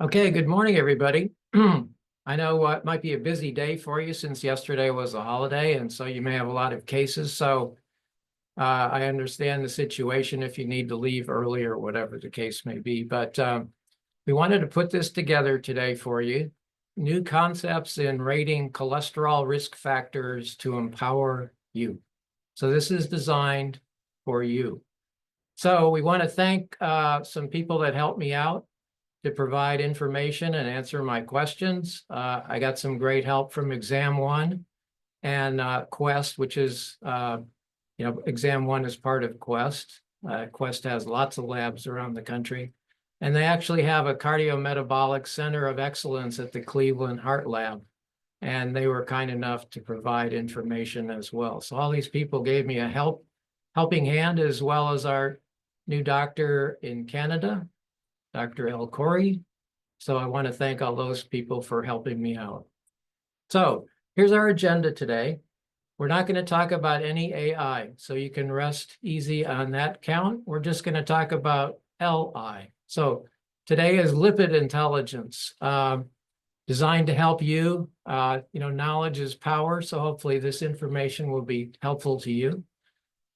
Okay, good morning, everybody. I know it might be a busy day for you since yesterday was a holiday, and so you may have a lot of cases. So I understand the situation if you need to leave early or whatever the case may be. But we wanted to put this together today for you. New concepts in rating cholesterol risk factors to empower you. So this is designed for you. So we want to thank some people that helped me out to provide information and answer my questions. I got some great help from Exam One and Quest, which is, Exam One is part of Quest. Quest has lots of labs around the country. And they actually have a cardiometabolic center of excellence at the Cleveland Heart Lab. And they were kind enough to provide information as well. So all these people gave me a helping hand, as well as our new doctor in Canada, Dr. El Corey. So I want to thank all those people for helping me out. So here's our agenda today. We're not going to talk about any AI, so you can rest easy on that count. We're just going to talk about LI. So today is lipid intelligence, designed to help you. Knowledge is power, so hopefully this information will be helpful to you.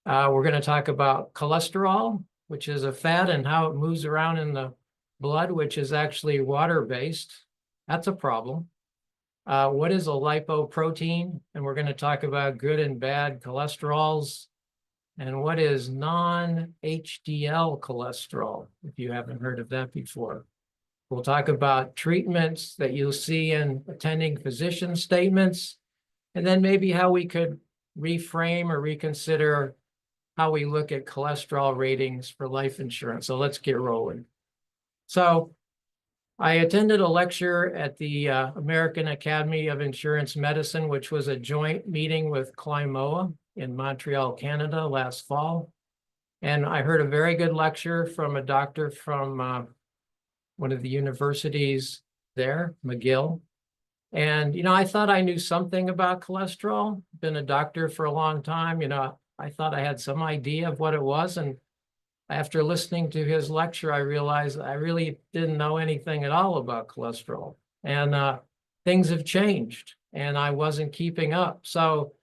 We're going to talk about cholesterol, which is a fat, and how it moves around in the blood, which is actually water-based. That's a problem. What is a lipoprotein? And we're going to talk about good and bad cholesterols. And what is non-HDL cholesterol, if you haven't heard of that before. We'll talk about treatments that you'll see in attending physician statements, and then maybe how we could reframe or reconsider how we look at cholesterol ratings for life insurance. So let's get rolling. So I attended a lecture at the American Academy of Insurance Medicine, which was a joint meeting with Climoa in Montreal, Canada last fall. And I heard a very good lecture from a doctor from one of the universities there, McGill. And, I thought I knew something about cholesterol, been a doctor for a long time. I thought I had some idea of what it was. And after listening to his lecture, I realized I really didn't know anything at all about cholesterol. And things have changed, and I wasn't keeping up. So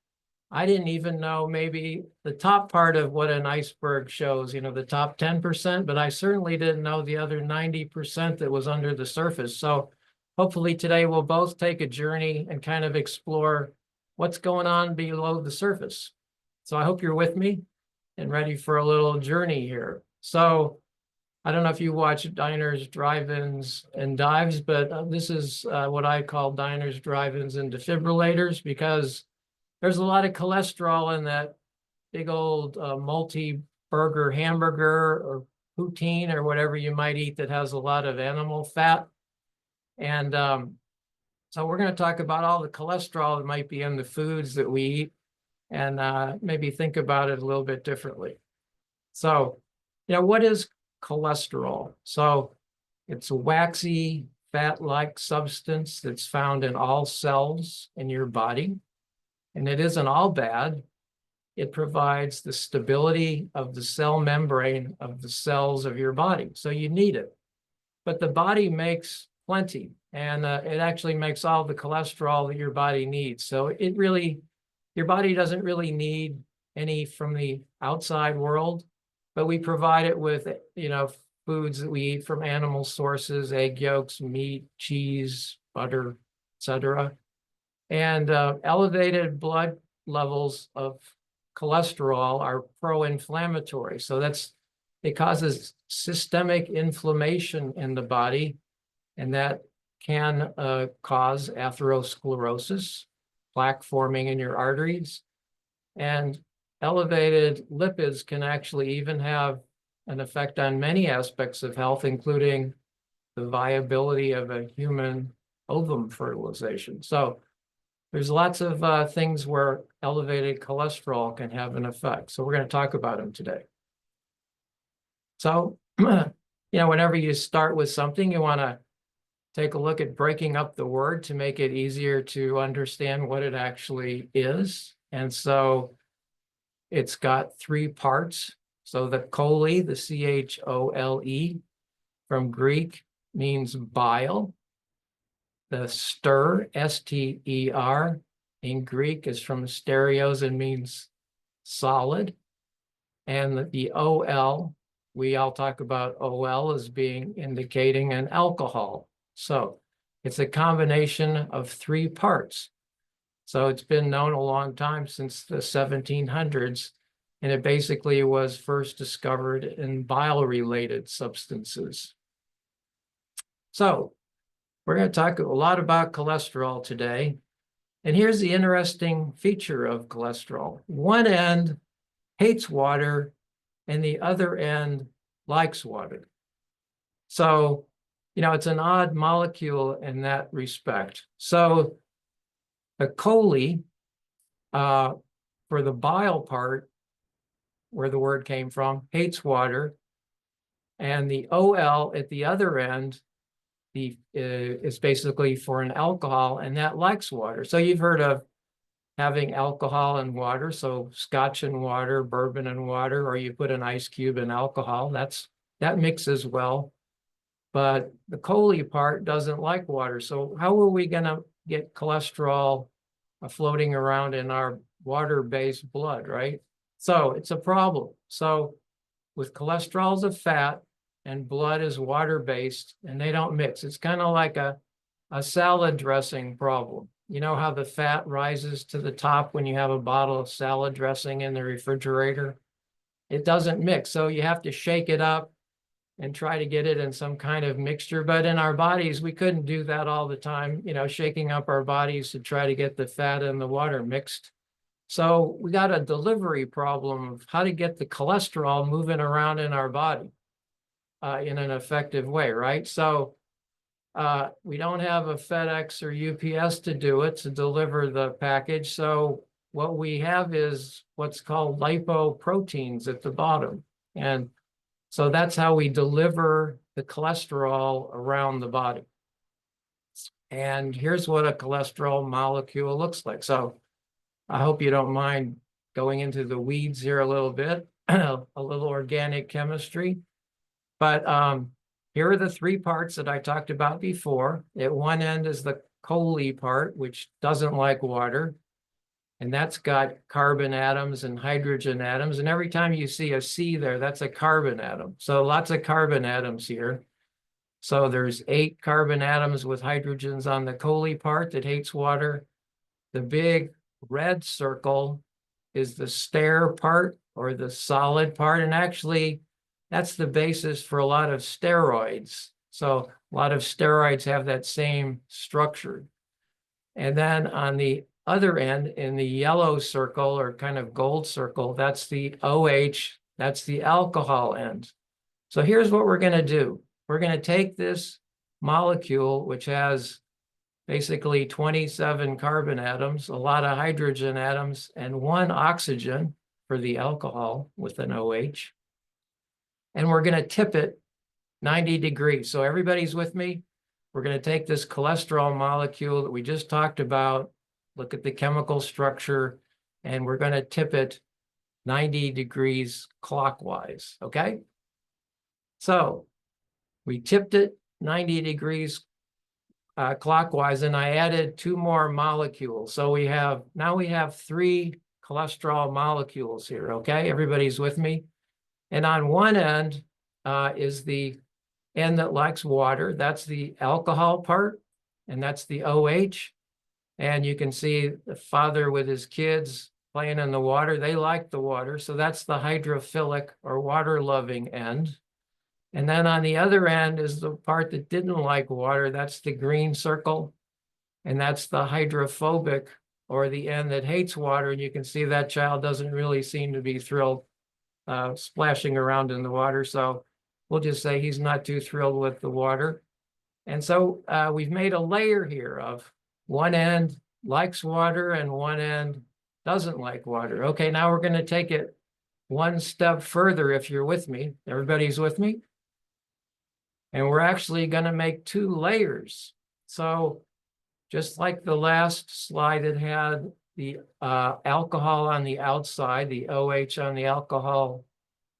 I didn't even know maybe the top part of what an iceberg shows, the top 10%, but I certainly didn't know the other 90% that was under the surface. So hopefully today we'll both take a journey and kind of explore what's going on below the surface. So I hope you're with me and ready for a little journey here. So I don't know if you watch diners, drive-ins, and dives, but this is what I call diners, drive-ins, and defibrillators, because there's a lot of cholesterol in that big old multi-burger hamburger or poutine or whatever you might eat that has a lot of animal fat. And so we're going to talk about all the cholesterol that might be in the foods that we eat, and maybe think about it a little bit differently. So, what is cholesterol? So it's a waxy, fat-like substance that's found in all cells in your body. And it isn't all bad. It provides the stability of the cell membrane of the cells of your body. So you need it. But the body makes plenty, and it actually makes all the cholesterol that your body needs. So your body doesn't really need any from the outside world, but we provide it with, foods that we eat from animal sources, egg yolks, meat, cheese, butter, etc. And elevated blood levels of cholesterol are pro-inflammatory. So it causes systemic inflammation in the body, and that can cause atherosclerosis, plaque forming in your arteries. And elevated lipids can actually even have an effect on many aspects of health, including the viability of a human ovum fertilization. So there's lots of things where elevated cholesterol can have an effect. So we're going to talk about them today. So, whenever you start with something, you want to take a look at breaking up the word to make it easier to understand what it actually is. And so it's got three parts. So the chole, the CHOLE, from Greek, means bile. The ster, S-T-E-R, in Greek is from stereos and means solid. And the OL, we all talk about OL as being indicating an alcohol. So it's a combination of three parts. So it's been known a long time, since the 1700s, and it basically was first discovered in bile-related substances. So we're going to talk a lot about cholesterol today. And here's the interesting feature of cholesterol. One end hates water and the other end likes water. So, it's an odd molecule in that respect. So the chole, for the bile part, where the word came from, hates water. And the OL at the other end is basically for an alcohol, and that likes water. So you've heard of having alcohol and water, so scotch and water, bourbon and water, or you put an ice cube in alcohol. That mixes well. But the chole part doesn't like water. So how are we going to get cholesterol floating around in our water-based blood, right? So it's a problem. So with cholesterol as a fat and blood is water-based, and they don't mix. It's kind of like a salad dressing problem. You know how the fat rises to the top when you have a bottle of salad dressing in the refrigerator? It doesn't mix. So you have to shake it up and try to get it in some kind of mixture. But in our bodies, we couldn't do that all the time, shaking up our bodies to try to get the fat and the water mixed. So we got a delivery problem of how to get the cholesterol moving around in our body in an effective way, right? So we don't have a FedEx or UPS to do it, to deliver the package. So what we have is what's called lipoproteins at the bottom. And so that's how we deliver the cholesterol around the body. And here's what a cholesterol molecule looks like. So I hope you don't mind going into the weeds here a little bit, a little organic chemistry. But here are the three parts that I talked about before. At one end is the chole part, which doesn't like water. And that's got carbon atoms and hydrogen atoms. And every time you see a C there, that's a carbon atom. So lots of carbon atoms here. So there's 8 carbon atoms with hydrogens on the chole part that hates water. The big red circle is the ster part, or the solid part. And actually, that's the basis for a lot of steroids. So a lot of steroids have that same structure. And then on the other end, in the yellow circle, or kind of gold circle, that's the OH, that's the alcohol end. So here's what we're going to do. We're going to take this molecule, which has basically 27 carbon atoms, a lot of hydrogen atoms, and 1 oxygen for the alcohol with an OH. And we're going to tip it 90 degrees. So everybody's with me? We're going to take this cholesterol molecule that we just talked about, look at the chemical structure, and we're going to tip it 90 degrees clockwise, okay? So we tipped it 90 degrees clockwise, and I added 2 more molecules. So now we have 3 cholesterol molecules here, okay? Everybody's with me? And on one end is the end that likes water. That's the alcohol part, and that's the OH. And you can see the father with his kids playing in the water. They like the water. So that's the hydrophilic or water-loving end. And then on the other end is the part that didn't like water. That's the green circle. And that's the hydrophobic, or the end that hates water. And you can see that child doesn't really seem to be thrilled splashing around in the water. So we'll just say he's not too thrilled with the water. And so we've made a layer here of one end likes water and one end doesn't like water. Okay, now we're going to take it one step further, if you're with me. Everybody's with me? And we're actually going to make 2 layers. So just like the last slide, it had the alcohol on the outside, the OH on the alcohol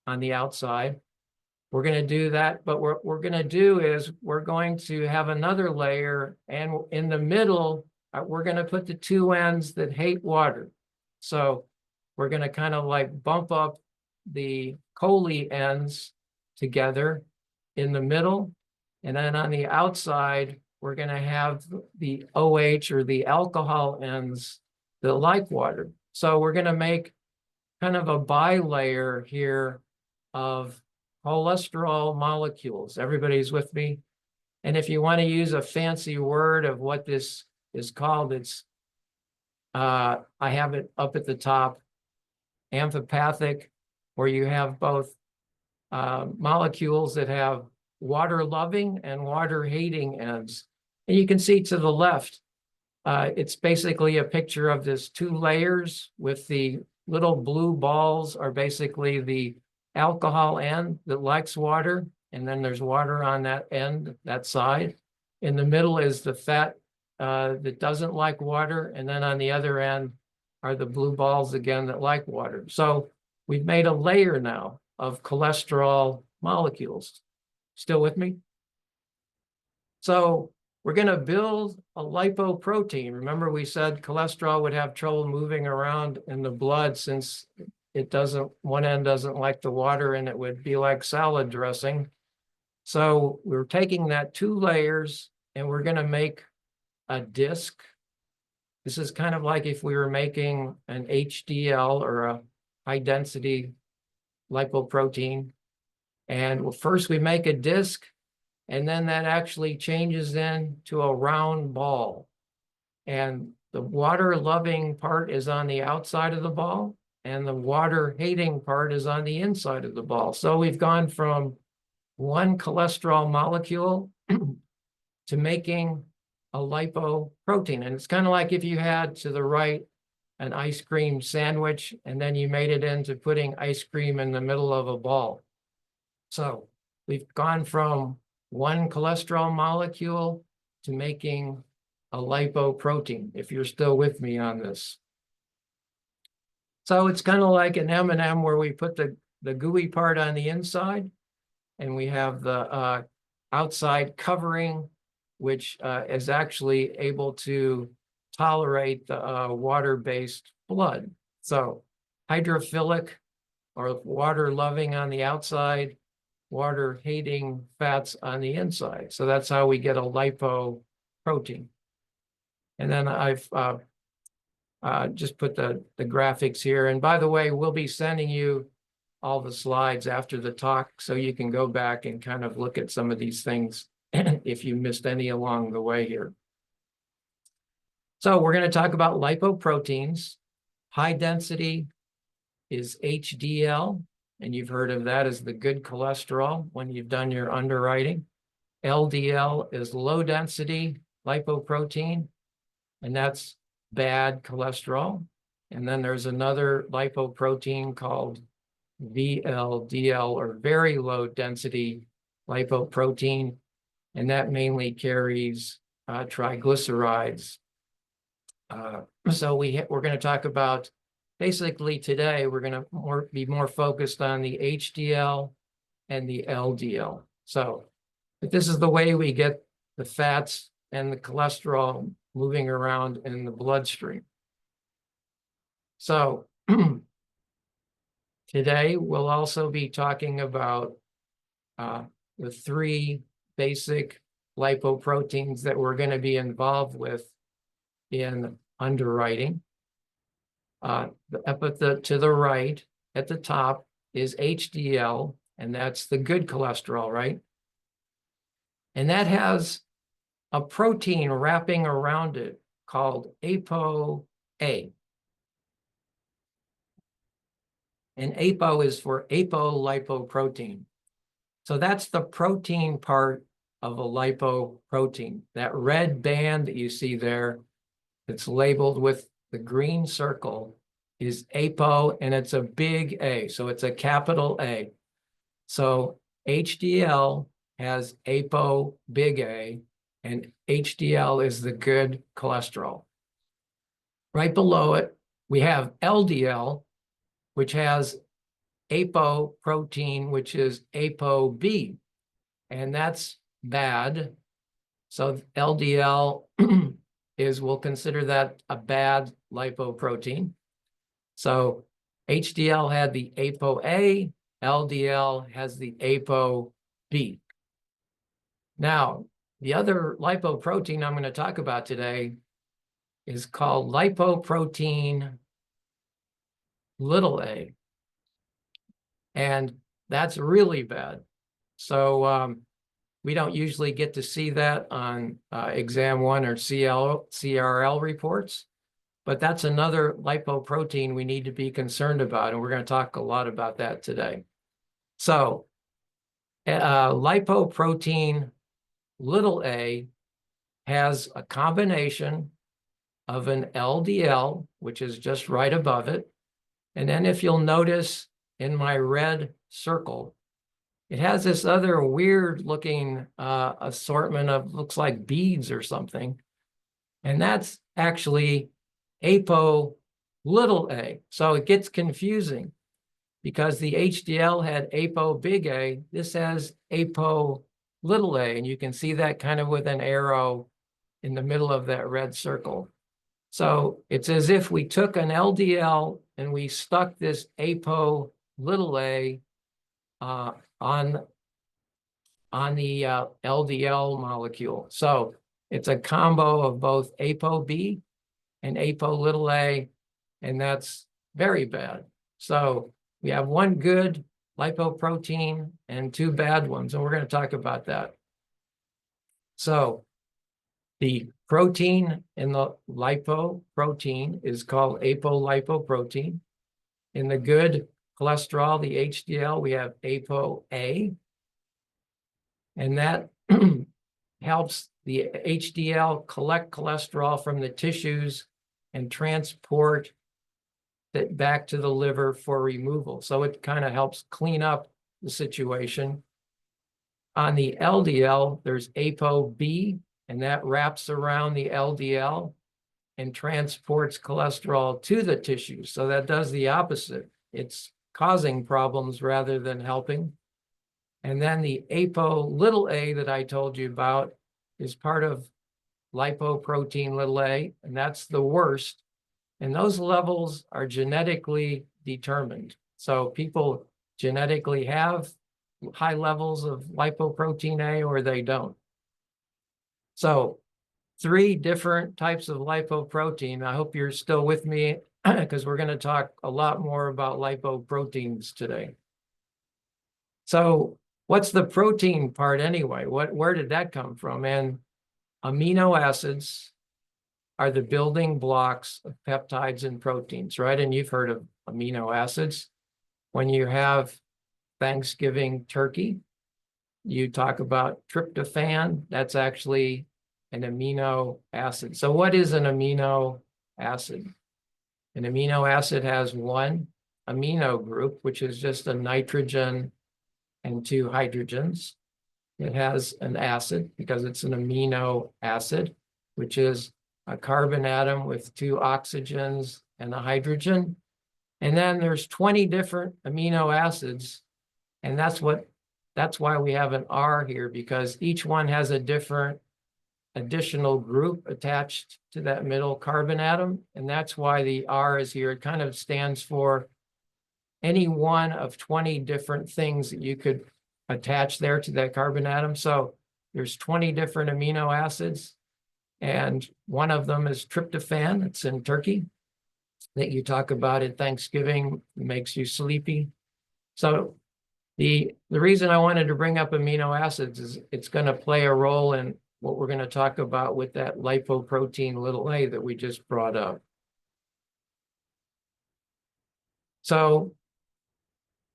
on the outside. We're going to do that, but what we're going to do is we're going to have another layer, and in the middle, we're going to put the two ends that hate water. So we're going to kind of like bump up the choline ends together in the middle. And then on the outside, we're going to have the OH or the alcohol ends that like water. So we're going to make kind of a bilayer here of cholesterol molecules. Everybody's with me? And if you want to use a fancy word of what this is called, it's, I have it up at the top, amphipathic, where you have both molecules that have water-loving and water-hating ends. And you can see to the left, it's basically a picture of this two layers with the little blue balls are basically the alcohol end that likes water. And then there's water on that end, that side. In the middle is the fat that doesn't like water. And then on the other end are the blue balls again that like water. So we've made a layer now of cholesterol molecules. Still with me? So we're going to build a lipoprotein. Remember, we said cholesterol would have trouble moving around in the blood since it doesn't, one end doesn't like the water, and it would be like salad dressing. So we're taking that two layers and we're going to make a disc. This is kind of like if we were making an HDL or a high density lipoprotein. And first we make a disc, and then that actually changes into a round ball. And the water-loving part is on the outside of the ball, and the water-hating part is on the inside of the ball. So we've gone from one cholesterol molecule to making a lipoprotein. And it's kind of like if you had to the right an ice cream sandwich, and then you made it into putting ice cream in the middle of a ball. So we've gone from one cholesterol molecule to making a lipoprotein, if you're still with me on this. So it's kind of like an M&M where we put the gooey part on the inside, and we have the outside covering, which is actually able to tolerate the water-based blood. So hydrophilic or water-loving on the outside, water-hating fats on the inside. So that's how we get a lipoprotein. And then I've just put the graphics here. And by the way, we'll be sending you all the slides after the talk, so you can go back and kind of look at some of these things if you missed any along the way here. So we're going to talk about lipoproteins. High density is HDL, and you've heard of that as the good cholesterol when you've done your underwriting. LDL is low density lipoprotein, and that's bad cholesterol. And then there's another lipoprotein called VLDL, or very low density lipoprotein, and that mainly carries triglycerides. So we're going to talk about, basically today, we're going to be more focused on the HDL and the LDL. So but this is the way we get the fats and the cholesterol moving around in the bloodstream. So today we'll also be talking about the three basic lipoproteins that we're going to be involved with in underwriting. Up to the right at the top is HDL, and that's the good cholesterol, right? And that has a protein wrapping around it called ApoA. And APO is for apolipoprotein. So that's the protein part of a lipoprotein. That red band that you see there that's labeled with the green circle is APO, and it's a big A, so it's a capital A. So HDL has APO big A, and HDL is the good cholesterol. Right below it, we have LDL, which has apoprotein, which is ApoB, and that's bad. So LDL we'll consider that a bad lipoprotein. So HDL had the ApoA, LDL has the ApoB. Now, the other lipoprotein I'm going to talk about today is called lipoprotein a. And that's really bad. So we don't usually get to see that on exam 1 or CRL reports, but that's another lipoprotein we need to be concerned about, and we're going to talk a lot about that today. So lipoprotein a has a combination of an LDL, which is just right above it. And then if you'll notice in my red circle, it has this other weird looking assortment of, looks like beads or something. And that's actually apo a. So it gets confusing because the HDL had apo big A. This has apo a. And you can see that kind of with an arrow in the middle of that red circle. So it's as if we took an LDL and we stuck this apo a on the LDL molecule. So it's a combo of both ApoB and apo a, and that's very bad. So we have one good lipoprotein and two bad ones, and we're going to talk about that. So the protein in the lipoprotein is called apolipoprotein. In the good cholesterol, the HDL, we have ApoA, and that helps the HDL collect cholesterol from the tissues and transport it back to the liver for removal. So it kind of helps clean up the situation. On the LDL, there's ApoB, and that wraps around the LDL and transports cholesterol to the tissue. So that does the opposite. It's causing problems rather than helping. And then the apo a that I told you about is part of lipoprotein a, and that's the worst. And those levels are genetically determined. So people genetically have high levels of lipoprotein A or they don't. So 3 different types of lipoprotein. I hope you're still with me because we're going to talk a lot more about lipoproteins today. So what's the protein part anyway? Where did that come from? And amino acids are the building blocks of peptides and proteins, right? And you've heard of amino acids. When you have Thanksgiving turkey, you talk about tryptophan. That's actually an amino acid. So what is an amino acid? An amino acid has one amino group, which is just a nitrogen and 2 hydrogens. It has an acid because it's an amino acid, which is a carbon atom with 2 oxygens and a hydrogen. And then there's 20 different amino acids. And that's why we have an R here, because each one has a different additional group attached to that middle carbon atom. And that's why the R is here. It kind of stands for any one of 20 different things that you could attach there to that carbon atom. So there's 20 different amino acids, and one of them is tryptophan. It's in turkey that you talk about at Thanksgiving. It makes you sleepy. So the reason I wanted to bring up amino acids is it's going to play a role in what we're going to talk about with that lipoprotein a that we just brought up. So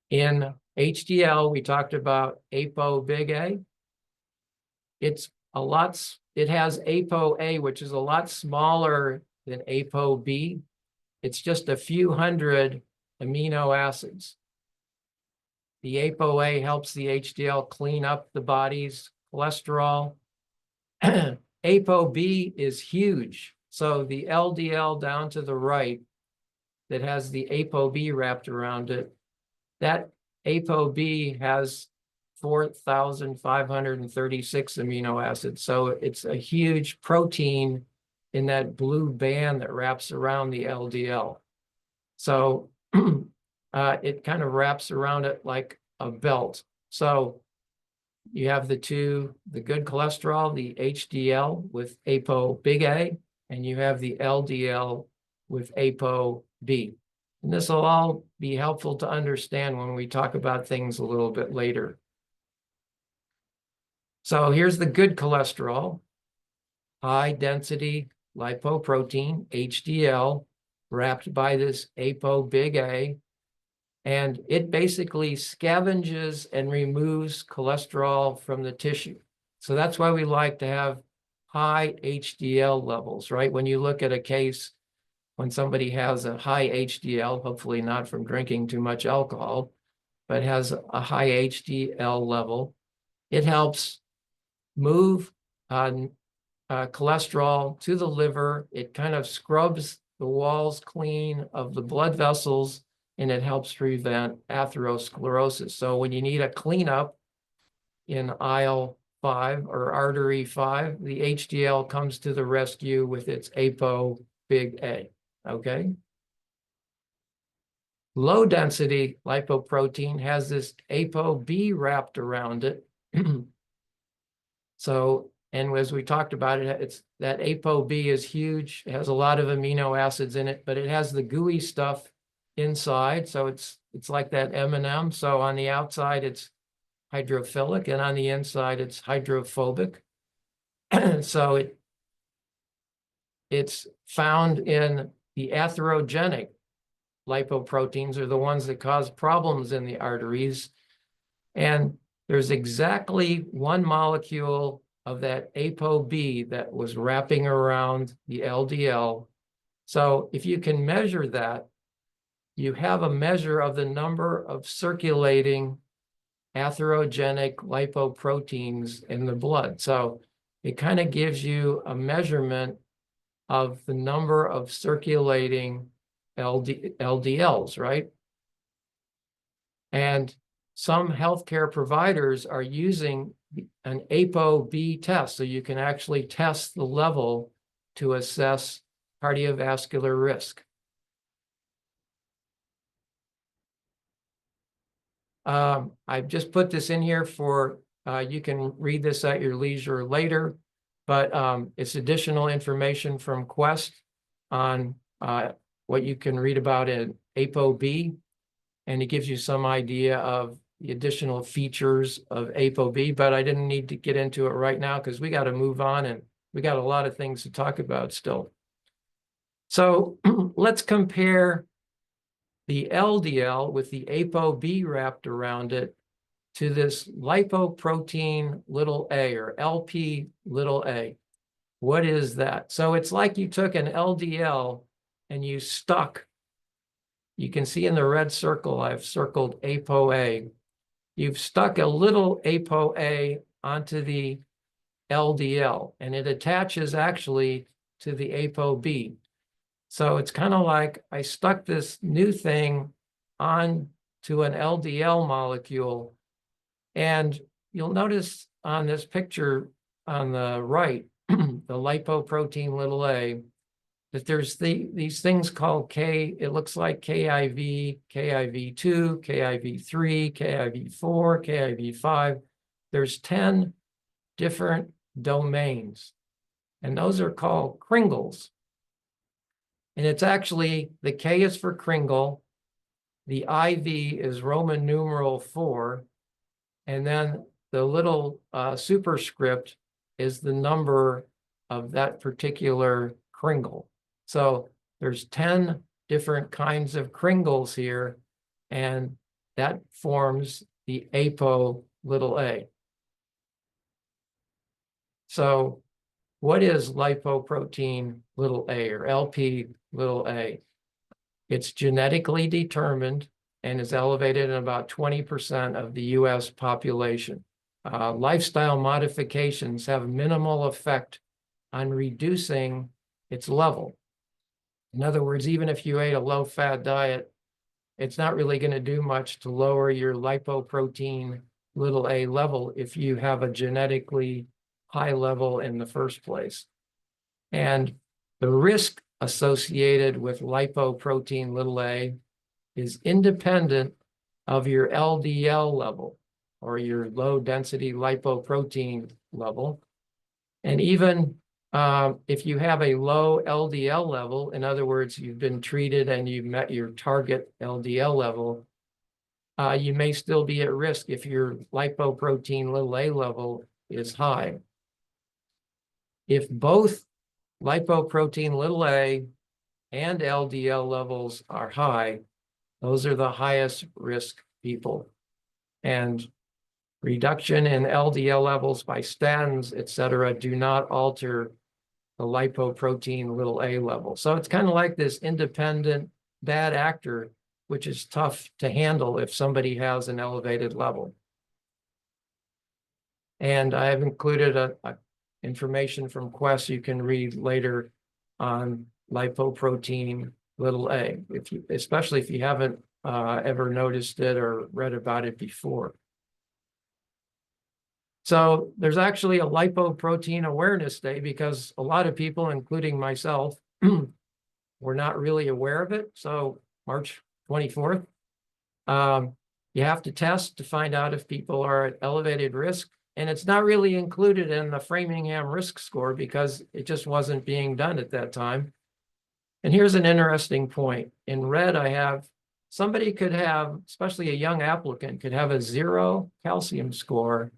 in HDL, we talked about apo big A. It has ApoA, which is a lot smaller than ApoB. It's just a few hundred amino acids. The ApoA helps the HDL clean up the body's cholesterol. ApoB is huge. So the LDL down to the right that has the ApoB wrapped around it that ApoB has 4,536 amino acids. So it's a huge protein in that blue band that wraps around the LDL. So it kind of wraps around it like a belt. So you have the good cholesterol, the HDL with ApoB, and you have the LDL with ApoB. And this will all be helpful to understand when we talk about things a little bit later. So here's the good cholesterol, high density lipoprotein, HDL, wrapped by this ApoB, and it basically scavenges and removes cholesterol from the tissue. So that's why we like to have high HDL levels, right? When you look at a case, when somebody has a high HDL, hopefully not from drinking too much alcohol, but has a high HDL level, it helps move cholesterol to the liver. It kind of scrubs the walls clean of the blood vessels, and it helps prevent atherosclerosis. So when you need a cleanup in aisle 5 or artery 5, the HDL comes to the rescue with its ApoB, okay? Low density lipoprotein has this ApoB wrapped around it. So, and as we talked about it, it's that ApoB is huge. It has a lot of amino acids in it, but it has the gooey stuff inside. So it's like that M&M. So on the outside, it's hydrophilic, and on the inside, it's hydrophobic. So it's found in the atherogenic lipoproteins, are the ones that cause problems in the arteries. And there's exactly one molecule of that ApoB that was wrapping around the LDL. So if you can measure that, you have a measure of the number of circulating atherogenic lipoproteins in the blood. So it kind of gives you a measurement of the number of circulating LDLs, right? And some healthcare providers are using an ApoB test, so you can actually test the level to assess cardiovascular risk. I've just put this in here for, you can read this at your leisure later, but it's additional information from Quest on what you can read about in ApoB, and it gives you some idea of the additional features of ApoB, but I didn't need to get into it right now because we got to move on and we got a lot of things to talk about still. So let's compare the LDL with the ApoB wrapped around it to this lipoprotein little a, or LP little a. What is that? So it's like you took an LDL and you stuck, you can see in the red circle, I've circled ApoA. You've stuck a little ApoA onto the LDL, and it attaches actually to the ApoB. So it's kind of like I stuck this new thing on to an LDL molecule. And you'll notice on this picture on the right, the lipoprotein little a, that there's these things called it looks like KIV, KIV2, KIV3, KIV4, KIV5. There's 10 different domains, and those are called kringles. And it's actually, the K is for kringle, the IV is Roman numeral 4, and then the little superscript is the number of that particular kringle. So there's 10 different kinds of kringles here, and that forms the ApoA. So what is lipoprotein a, or LP(a)? It's genetically determined and is elevated in about 20% of the US population. Lifestyle modifications have minimal effect on reducing its level. In other words, even if you ate a low-fat diet it's not really going to do much to lower your lipoprotein little a level if you have a genetically high level in the first place. And the risk associated with lipoprotein little a is independent of your LDL level or your low density lipoprotein level. And even if you have a low LDL level, in other words, you've been treated and you've met your target LDL level, you may still be at risk if your lipoprotein little a level is high. If both lipoprotein little a and LDL levels are high, those are the highest risk people. And reduction in LDL levels by statins, et cetera, do not alter the lipoprotein little a level. So it's kind of like this independent bad actor, which is tough to handle if somebody has an elevated level. And I have included a information from Quest you can read later on lipoprotein little a, especially if you haven't ever noticed it or read about it before. So there's actually a lipoprotein awareness day because a lot of people, including myself, were not really aware of it. So March 24th, you have to test to find out if people are at elevated risk. And it's not really included in the Framingham risk score because it just wasn't being done at that time. And here's an interesting point. In red, I have somebody could have, especially a young applicant, could have a 0 calcium score.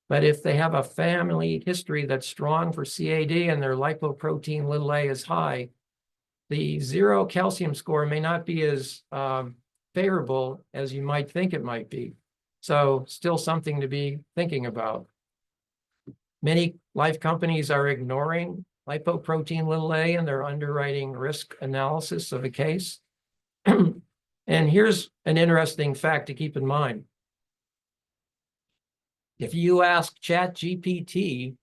But if they have a family history that's strong for CAD and their lipoprotein little a is high, the 0 calcium score may not be as favorable as you might think it might be. So still something to be thinking about. Many life companies are ignoring lipoprotein little a in their underwriting risk analysis of a case. And here's an interesting fact to keep in mind. If you ask ChatGPT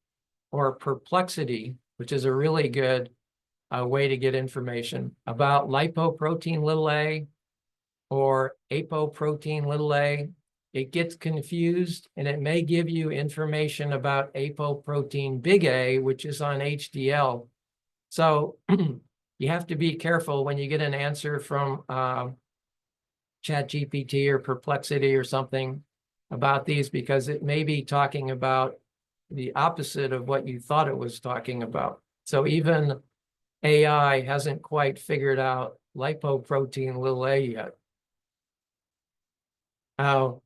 or Perplexity, which is a really good way to get information about lipoprotein little a or apoprotein little a, it gets confused and it may give you information about apoprotein big A, which is on HDL. So you have to be careful when you get an answer from ChatGPT or Perplexity or something about these, because it may be talking about the opposite of what you thought it was talking about. So even AI hasn't quite figured out lipoprotein little a yet. Now,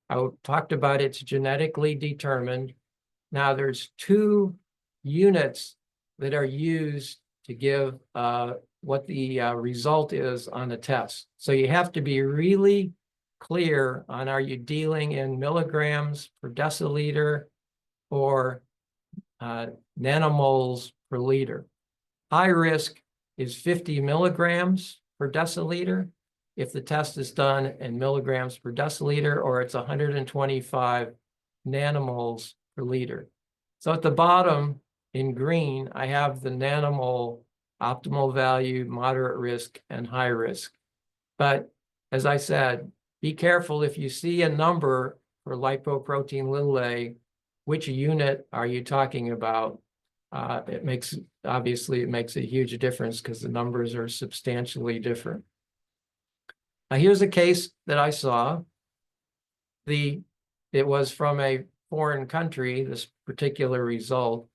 I talked about it's genetically determined. Now there's 2 units that are used to give what the result is on the test. So you have to be really clear on, are you dealing in milligrams per deciliter or nanomoles per liter? High risk is 50 milligrams per deciliter if the test is done in milligrams per deciliter, or it's 125 nanomoles per liter. So at the bottom in green, I have the nanomole optimal value, moderate risk, and high risk. But as I said, be careful if you see a number for lipoprotein little a, which unit are you talking about? Obviously it makes a huge difference because the numbers are substantially different. Now here's a case that I saw. It was from a foreign country, this particular result.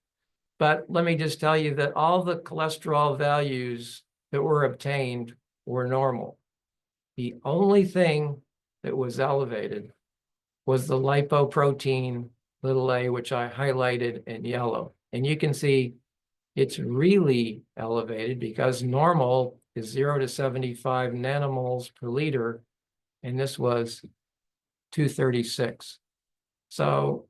But let me just tell you that all the cholesterol values that were obtained were normal. The only thing that was elevated was the lipoprotein little a, which I highlighted in yellow. And you can see it's really elevated because normal is 0 to 75 nanomoles per liter, and this was 236. So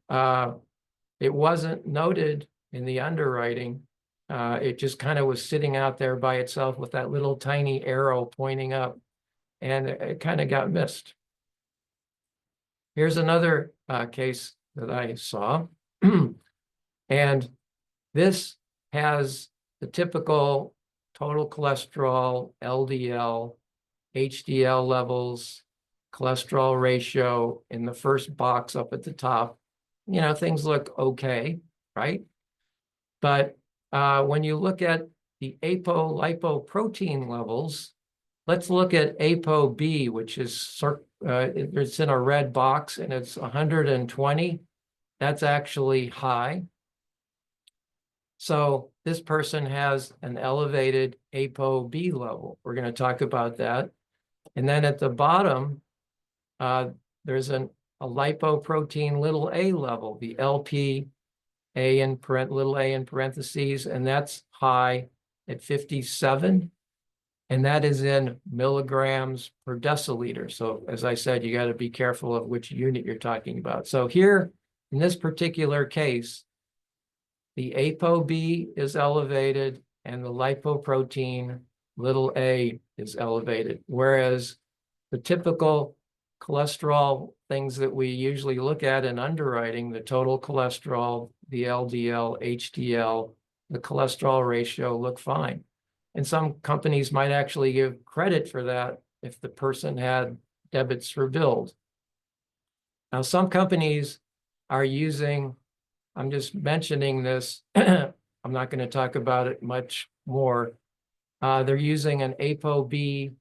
it wasn't noted in the underwriting. It just kind of was sitting out there by itself with that little tiny arrow pointing up, and it kind of got missed. Here's another case that I saw. And this has the typical total cholesterol, LDL, HDL levels, cholesterol ratio in the first box up at the top. You know, things look okay, right? But when you look at the apolipoprotein levels, let's look at ApoB, which is it's in a red box and it's 120. That's actually high. So this person has an elevated ApoB level. We're going to talk about that. And then at the bottom, there's a lipoprotein little a level, the LP little a in parentheses, and that's high at 57. And that is in milligrams per deciliter. So as I said, you got to be careful of which unit you're talking about. So here, in this particular case, the ApoB is elevated and the lipoprotein little a is elevated. Whereas the typical cholesterol things that we usually look at in underwriting, the total cholesterol, the LDL, HDL, the cholesterol ratio look fine. And some companies might actually give credit for that if the person had debits for bills. Now, some companies are using, I'm just mentioning this, I'm not going to talk about it much more. They're using an ApoB,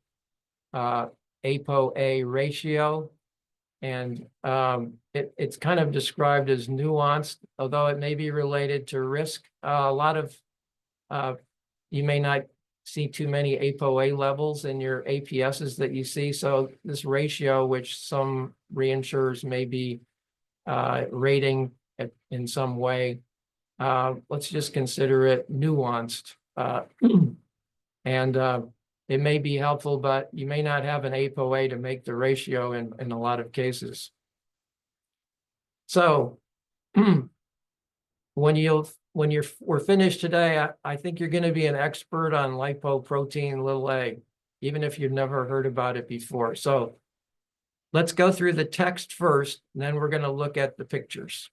ApoA ratio, and it's kind of described as nuanced, although it may be related to risk. A lot of, you may not see too many ApoA levels in your APSs that you see. So this ratio, which some reinsurers may be rating in some way, let's just consider it nuanced. And it may be helpful, but you may not have an ApoA to make the ratio in a lot of cases. So we're finished today, I think you're going to be an expert on lipoprotein little a, even if you've never heard about it before. So let's go through the text first, and then we're going to look at the pictures.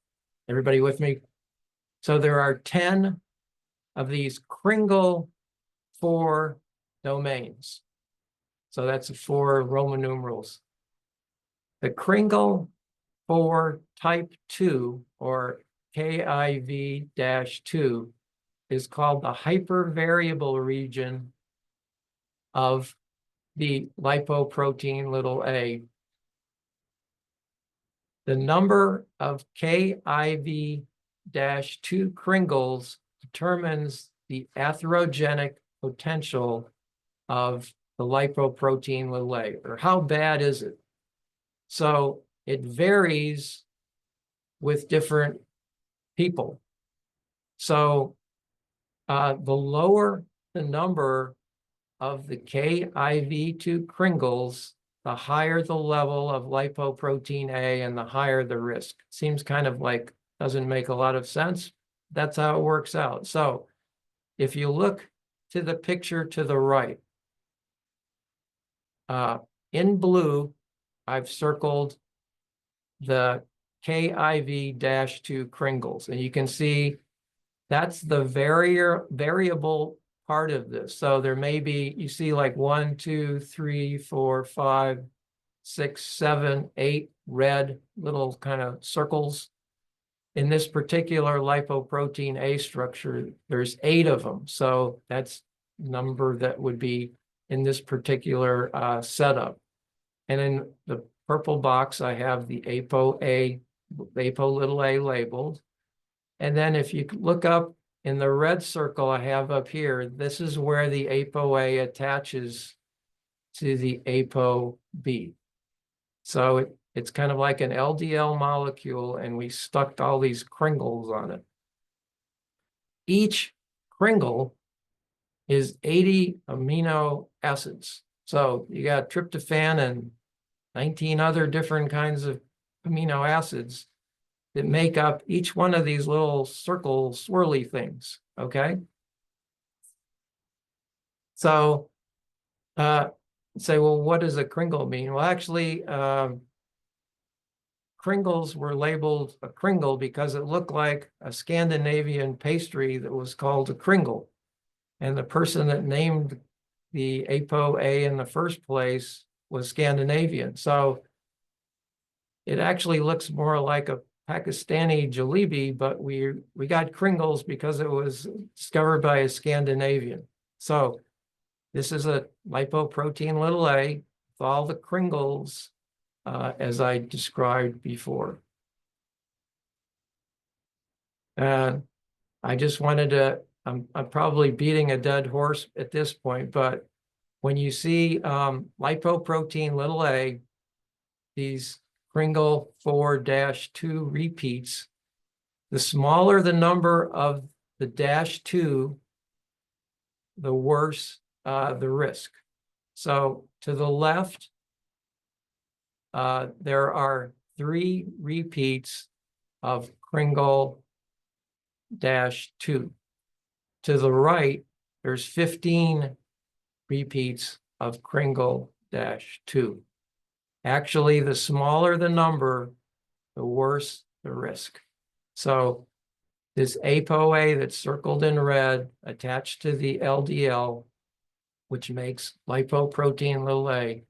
Everybody with me? So there are 10 of these Kringle 4 domains. So that's 4 Roman numerals. The Kringle 4 type 2, or KIV-2, is called the hypervariable region of the lipoprotein little a. The number of KIV-2 Kringles determines the atherogenic potential of the lipoprotein little a, or how bad is it? So it varies with different people. So the lower the number of the KIV-2 Kringles, the higher the level of lipoprotein A and the higher the risk. Seems kind of like, doesn't make a lot of sense. That's how it works out. So if you look to the picture to the right, in blue, I've circled the KIV-2 Kringles, and you can see that's the variable part of this. So there may be, you see like 1, 2, 3, 4, 5, 6, 7, 8 red little kind of circles. In this particular lipoprotein A structure, there's 8 of them. So that's number that would be in this particular setup. And in the purple box, I have the ApoA, Apo little a labeled. And then if you look up in the red circle I have up here, this is where the ApoA attaches to the ApoB. So it's kind of like an LDL molecule, and we stuck all these Kringles on it. Each Kringle is 80 amino acids. So you got tryptophan and 19 other different kinds of amino acids that make up each one of these little circle swirly things, okay? So say, well, what does a Kringle mean? Well, actually, Kringles were labeled a Kringle because it looked like a Scandinavian pastry that was called a Kringle. And the person that named the ApoA in the first place was Scandinavian. So it actually looks more like a Pakistani jalebi, but we got Kringles because it was discovered by a Scandinavian. So this is a lipoprotein little a with all the Kringles as I described before. I just wanted to, I'm probably beating a dead horse at this point, but when you see lipoprotein little a, these Kringle 4-2 repeats, the smaller the number of the -2, the worse the risk. So to the left, there are 3 repeats of Kringle -2. To the right, there's 15 repeats of Kringle -2. Actually, the smaller the number, the worse the risk. So this ApoA that's circled in red attached to the LDL, which makes lipoprotein little a,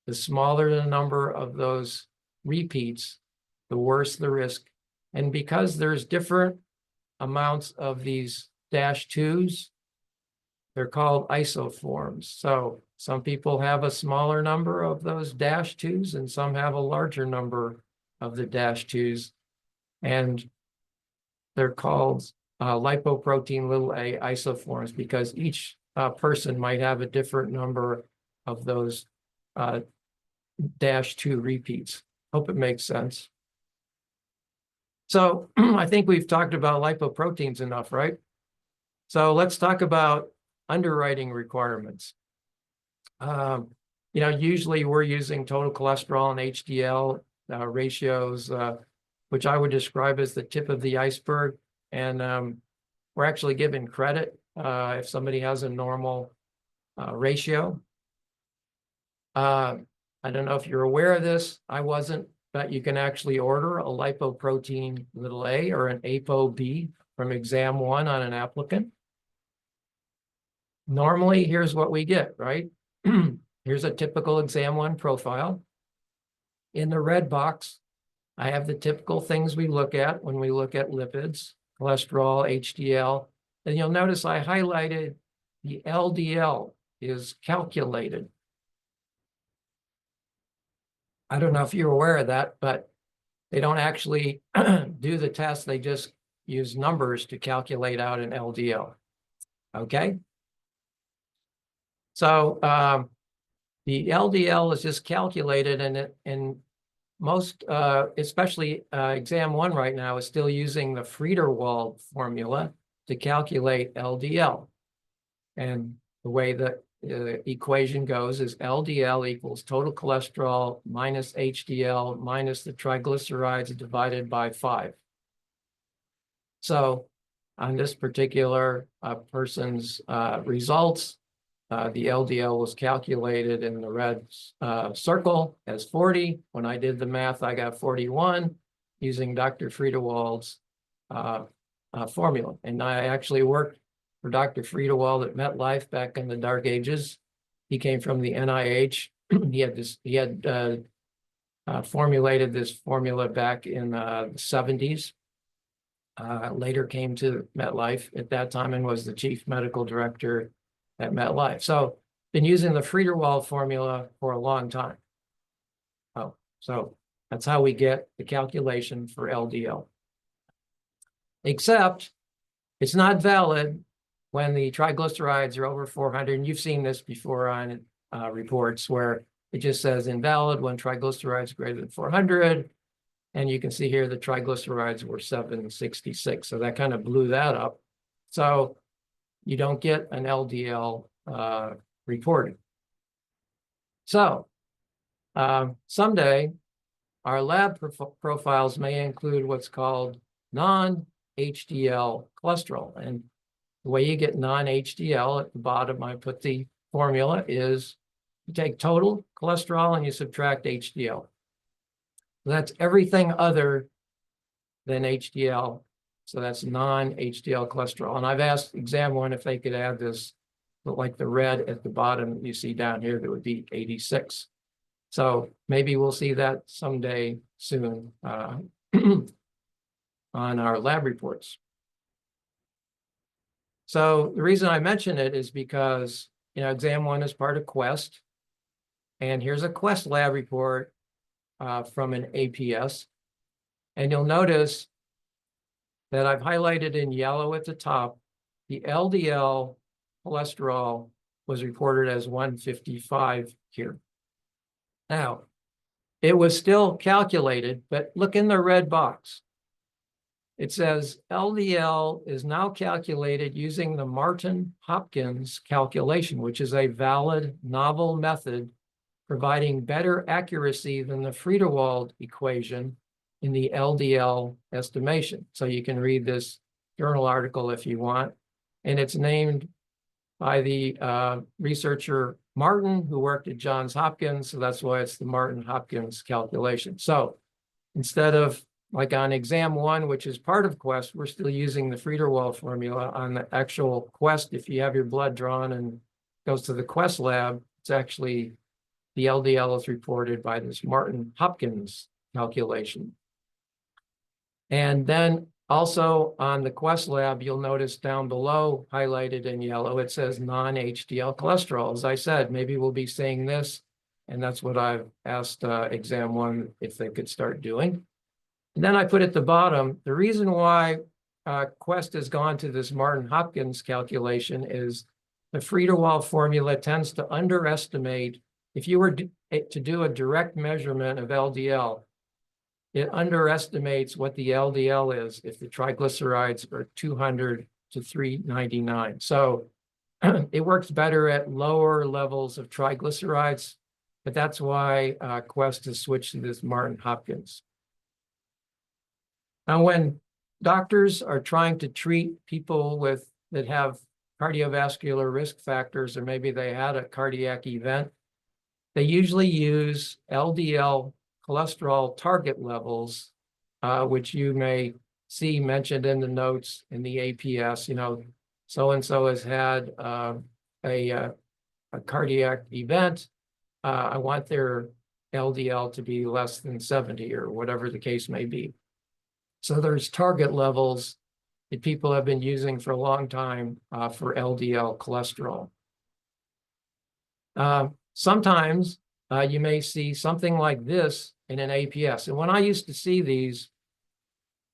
the smaller the number of those repeats, the worse the risk. And because there's different amounts of these -2s, they're called isoforms. So some people have a smaller number of those -2s and some have a larger number of the -2s. And they're called lipoprotein little a isoforms because each person might have a different number of those -2 repeats. Hope it makes sense. So I think we've talked about lipoproteins enough, right? So let's talk about underwriting requirements. Usually we're using total cholesterol and HDL ratios, which I would describe as the tip of the iceberg. And we're actually given credit if somebody has a normal ratio. I don't know if you're aware of this. I wasn't, but you can actually order a lipoprotein little a or an ApoB from exam 1 on an applicant. Normally, here's what we get, right? Here's a typical exam 1 profile. In the red box, I have the typical things we look at when we look at lipids, cholesterol, HDL. And you'll notice I highlighted the LDL is calculated. I don't know if you're aware of that, but they don't actually do the test. They just use numbers to calculate out an LDL. Okay? So the LDL is just calculated, and most, especially exam 1 right now, is still using the Frieder-Wald formula to calculate LDL. And the way that the equation goes is LDL equals total cholesterol minus HDL minus the triglycerides divided by 5. So on this particular person's results, the LDL was calculated in the red circle as 40. When I did the math, I got 41 using Dr. Frieder-Wald's formula. And I actually worked for Dr. Frieder-Wald at MetLife back in the dark ages. He came from the NIH. He had formulated this formula back in the 70s. Later came to MetLife at that time and was the chief medical director at MetLife. So been using the Frieder-Wald formula for a long time. Oh, so that's how we get the calculation for LDL. Except it's not valid when the triglycerides are over 400. And you've seen this before on reports where it just says invalid when triglycerides greater than 400. And you can see here the triglycerides were 766. So that kind of blew that up. So you don't get an LDL reported. So someday our lab profiles may include what's called non-HDL cholesterol. And the way you get non-HDL, at the bottom I put the formula, is you take total cholesterol and you subtract HDL. So that's everything other than HDL. So that's non-HDL cholesterol. And I've asked exam 1 if they could add this but like the red at the bottom you see down here, that would be 86. So maybe we'll see that someday soon on our lab reports. So the reason I mention it is because, exam 1 is part of Quest. And here's a Quest lab report from an APS. And you'll notice that I've highlighted in yellow at the top, the LDL cholesterol was reported as 155 here. Now, it was still calculated, but look in the red box. It says LDL is now calculated using the Martin-Hopkins calculation, which is a valid novel method providing better accuracy than the Friedewald equation in the LDL estimation. So you can read this journal article if you want. And it's named by the researcher Martin, who worked at Johns Hopkins. So that's why it's the Martin-Hopkins calculation. So instead of like on exam 1, which is part of Quest, we're still using the Friedewald formula. On the actual Quest, if you have your blood drawn and goes to the Quest lab, it's actually the LDL is reported by this Martin-Hopkins calculation. And then also on the Quest lab, you'll notice down below, highlighted in yellow, it says non-HDL cholesterol. As I said, maybe we'll be saying this, and that's what I've asked exam 1 if they could start doing. And then I put at the bottom, the reason why Quest has gone to this Martin-Hopkins calculation is the Friedewald formula tends to underestimate. If you were to do a direct measurement of LDL, it underestimates what the LDL is if the triglycerides are 200 to 399. So it works better at lower levels of triglycerides, but that's why Quest has switched to this Martin-Hopkins. Now, when doctors are trying to treat people that have cardiovascular risk factors, or maybe they had a cardiac event, they usually use LDL cholesterol target levels, which you may see mentioned in the notes in the APS. So-and-so has had a cardiac event. I want their LDL to be less than 70 or whatever the case may be. So there's target levels that people have been using for a long time for LDL cholesterol. Sometimes you may see something like this in an APS. And when I used to see these,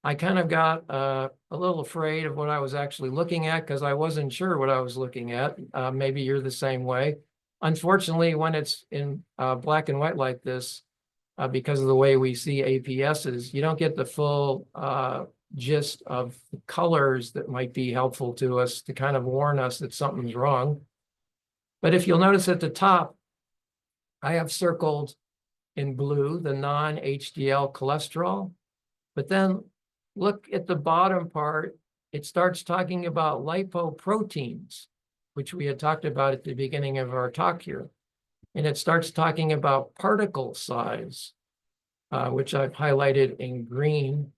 I kind of got a little afraid of what I was actually looking at because I wasn't sure what I was looking at. Maybe you're the same way. Unfortunately, when it's in black and white like this, because of the way we see APSs, you don't get the full gist of the colors that might be helpful to us to kind of warn us that something's wrong. But if you'll notice at the top, I have circled in blue the non-HDL cholesterol, but then look at the bottom part, it starts talking about lipoproteins, which we had talked about at the beginning of our talk here. And it starts talking about particle size, which I've highlighted in green.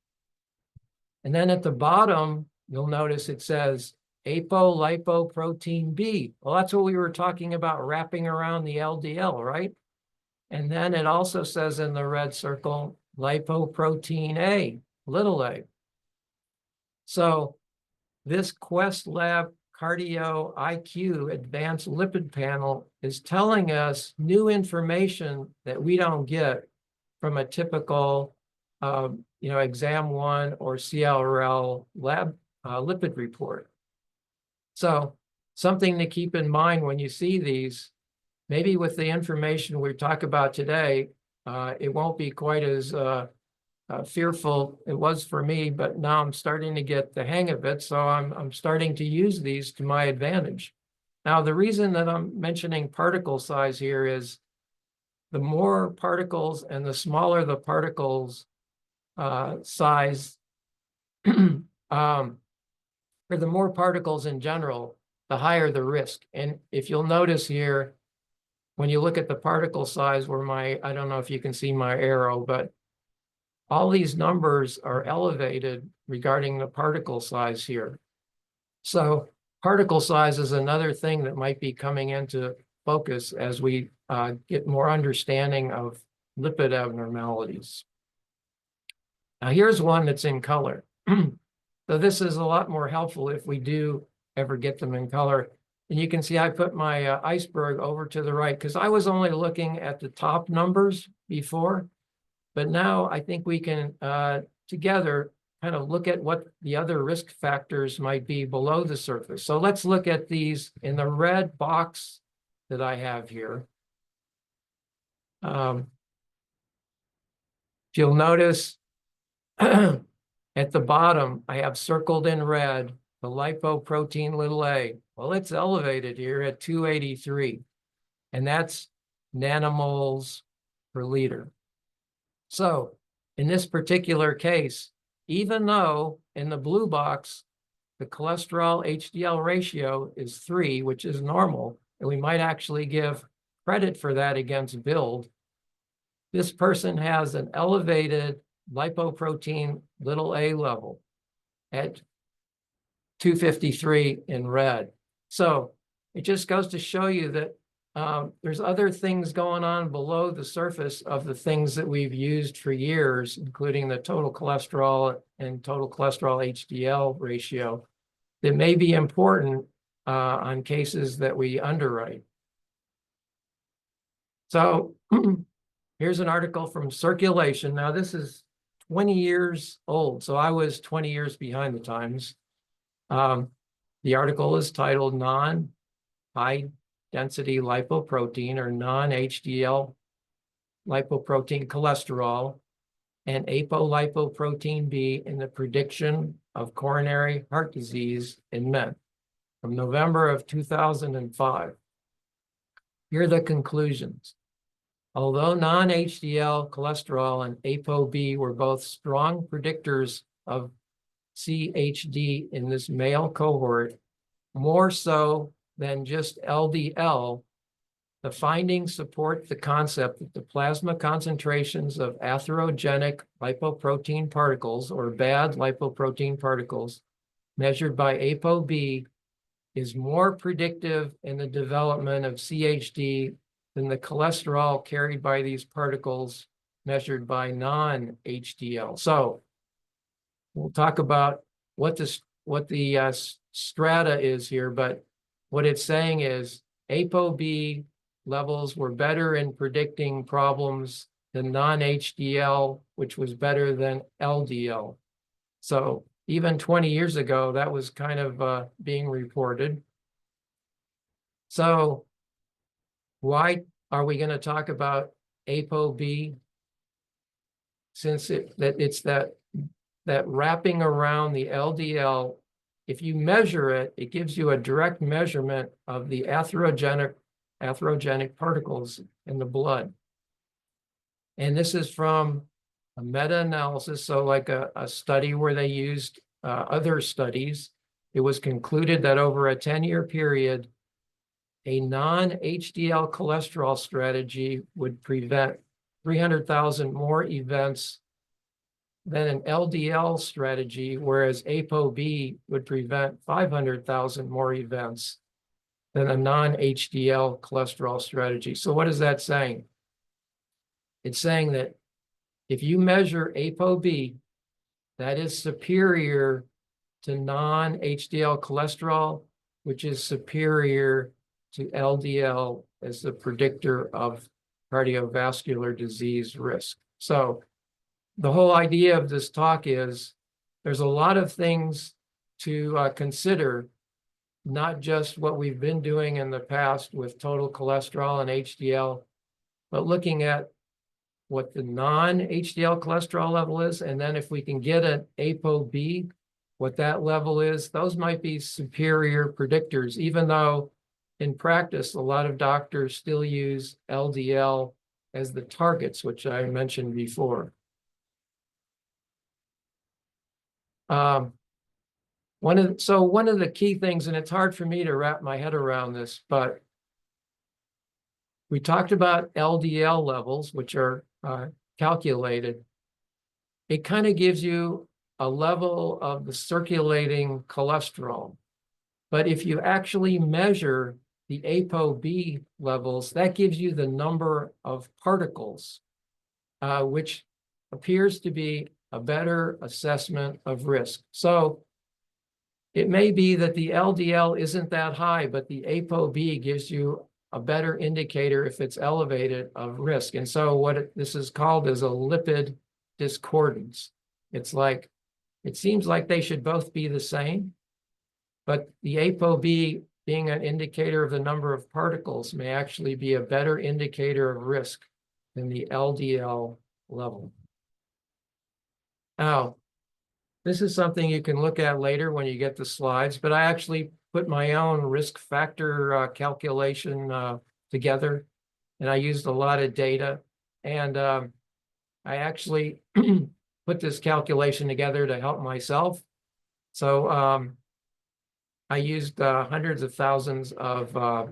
And then at the bottom, you'll notice it says apolipoprotein B. Well, that's what we were talking about wrapping around the LDL, right? And then it also says in the red circle, lipoprotein A, little a. So this Quest Lab Cardio IQ Advanced Lipid Panel is telling us new information that we don't get from a typical, exam 1 or CLRL lab lipid report. So something to keep in mind when you see these, maybe with the information we talk about today, it won't be quite as fearful it was for me, but now I'm starting to get the hang of it. So I'm starting to use these to my advantage. Now, the reason that I'm mentioning particle size here is the more particles and the smaller the particles size, or the more particles in general, the higher the risk. And if you'll notice here, when you look at the particle size where I don't know if you can see my arrow, but all these numbers are elevated regarding the particle size here. So Particle size is another thing that might be coming into focus as we get more understanding of lipid abnormalities. Now, here's one that's in color. So this is a lot more helpful if we do ever get them in color. And you can see I put my iceberg over to the right because I was only looking at the top numbers before. But now I think we can together kind of look at what the other risk factors might be below the surface. So let's look at these in the red box that I have here. If you'll notice at the bottom, I have circled in red the lipoprotein little a. Well, it's elevated here at 283, and that's nanomoles per liter. So in this particular case, even though in the blue box, the cholesterol HDL ratio is 3, which is normal, and we might actually give credit for that against build, this person has an elevated lipoprotein little a level at 253 in red. So it just goes to show you that there's other things going on below the surface of the things that we've used for years, including the total cholesterol and total cholesterol HDL ratio, that may be important on cases that we underwrite. So here's an article from Circulation. Now, this is 20 years old, so I was 20 years behind the times. The article is titled Non-High Density Lipoprotein or Non-HDL Lipoprotein Cholesterol and Apolipoprotein B in the Prediction of Coronary Heart Disease in Men from November of 2005. Here are the conclusions. Although non-HDL cholesterol and ApoB were both strong predictors of CHD in this male cohort, more so than just LDL, the findings support the concept that the plasma concentrations of atherogenic lipoprotein particles, or bad lipoprotein particles, measured by ApoB is more predictive in the development of CHD than the cholesterol carried by these particles measured by non-HDL. So we'll talk about what the strata is here, but what it's saying is ApoB levels were better in predicting problems than non-HDL, which was better than LDL. So even 20 years ago, that was kind of being reported. So why are we going to talk about ApoB? Since it's that wrapping around the LDL, if you measure it, it gives you a direct measurement of the atherogenic particles in the blood. And this is from a meta-analysis, so like a study where they used other studies. It was concluded that over a 10-year period, a non-HDL cholesterol strategy would prevent 300,000 more events than an LDL strategy, whereas ApoB would prevent 500,000 more events than a non-HDL cholesterol strategy. So what is that saying? It's saying that if you measure ApoB, that is superior to non-HDL cholesterol, which is superior to LDL as the predictor of cardiovascular disease risk. So the whole idea of this talk is there's a lot of things to consider, not just what we've been doing in the past with total cholesterol and HDL, but looking at what the non-HDL cholesterol level is. And then if we can get an ApoB, what that level is, those might be superior predictors, even though in practice, a lot of doctors still use LDL as the targets, which I mentioned before. One of the key things, and it's hard for me to wrap my head around this, but we talked about LDL levels, which are calculated. It kind of gives you a level of the circulating cholesterol. But if you actually measure the ApoB levels, that gives you the number of particles, which appears to be a better assessment of risk. So it may be that the LDL isn't that high, but the ApoB gives you a better indicator if it's elevated of risk. And so what this is called is a lipid discordance. It's like, it seems like they should both be the same, but the ApoB being an indicator of the number of particles may actually be a better indicator of risk than the LDL level. Now, this is something you can look at later when you get the slides, but I actually put my own risk factor calculation together, and I used a lot of data. And I actually put this calculation together to help myself. So I used hundreds of thousands of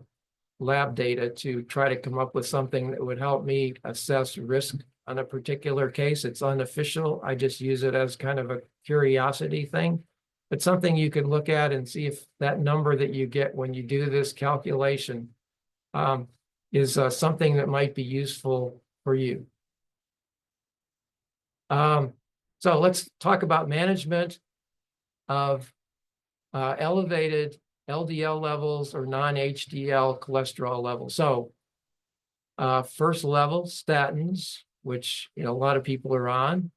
lab data to try to come up with something that would help me assess risk on a particular case. It's unofficial. I just use it as kind of a curiosity thing, but something you can look at and see if that number that you get when you do this calculation is something that might be useful for you. So let's talk about management of elevated LDL levels or non-HDL cholesterol levels. So first level, statins, which a lot of people are on,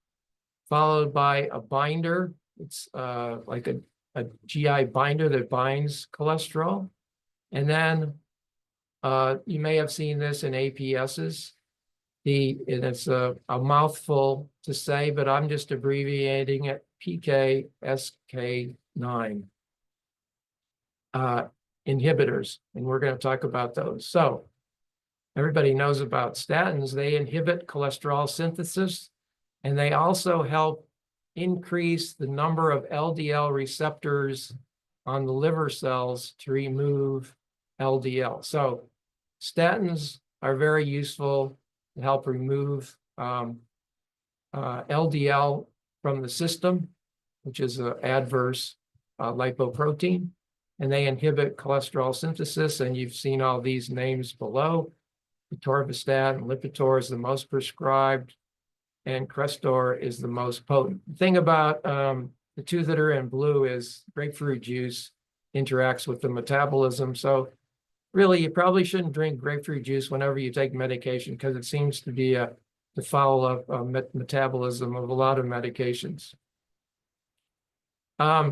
followed by a binder. It's like a GI binder that binds cholesterol. And then you may have seen this in APSs. And it's a mouthful to say, but I'm just abbreviating it PKSK9 inhibitors. And we're going to talk about those. So everybody knows about statins. They inhibit cholesterol synthesis, and they also help increase the number of LDL receptors on the liver cells to remove LDL. So statins are very useful to help remove LDL from the system, which is an adverse lipoprotein, and they inhibit cholesterol synthesis. And you've seen all these names below. Atorvastatin, Lipitor is the most prescribed, and Crestor is the most potent. The thing about the two that are in blue is grapefruit juice interacts with the metabolism. So really, you probably shouldn't drink grapefruit juice whenever you take medication, because it seems to be to foul up metabolism of a lot of medications.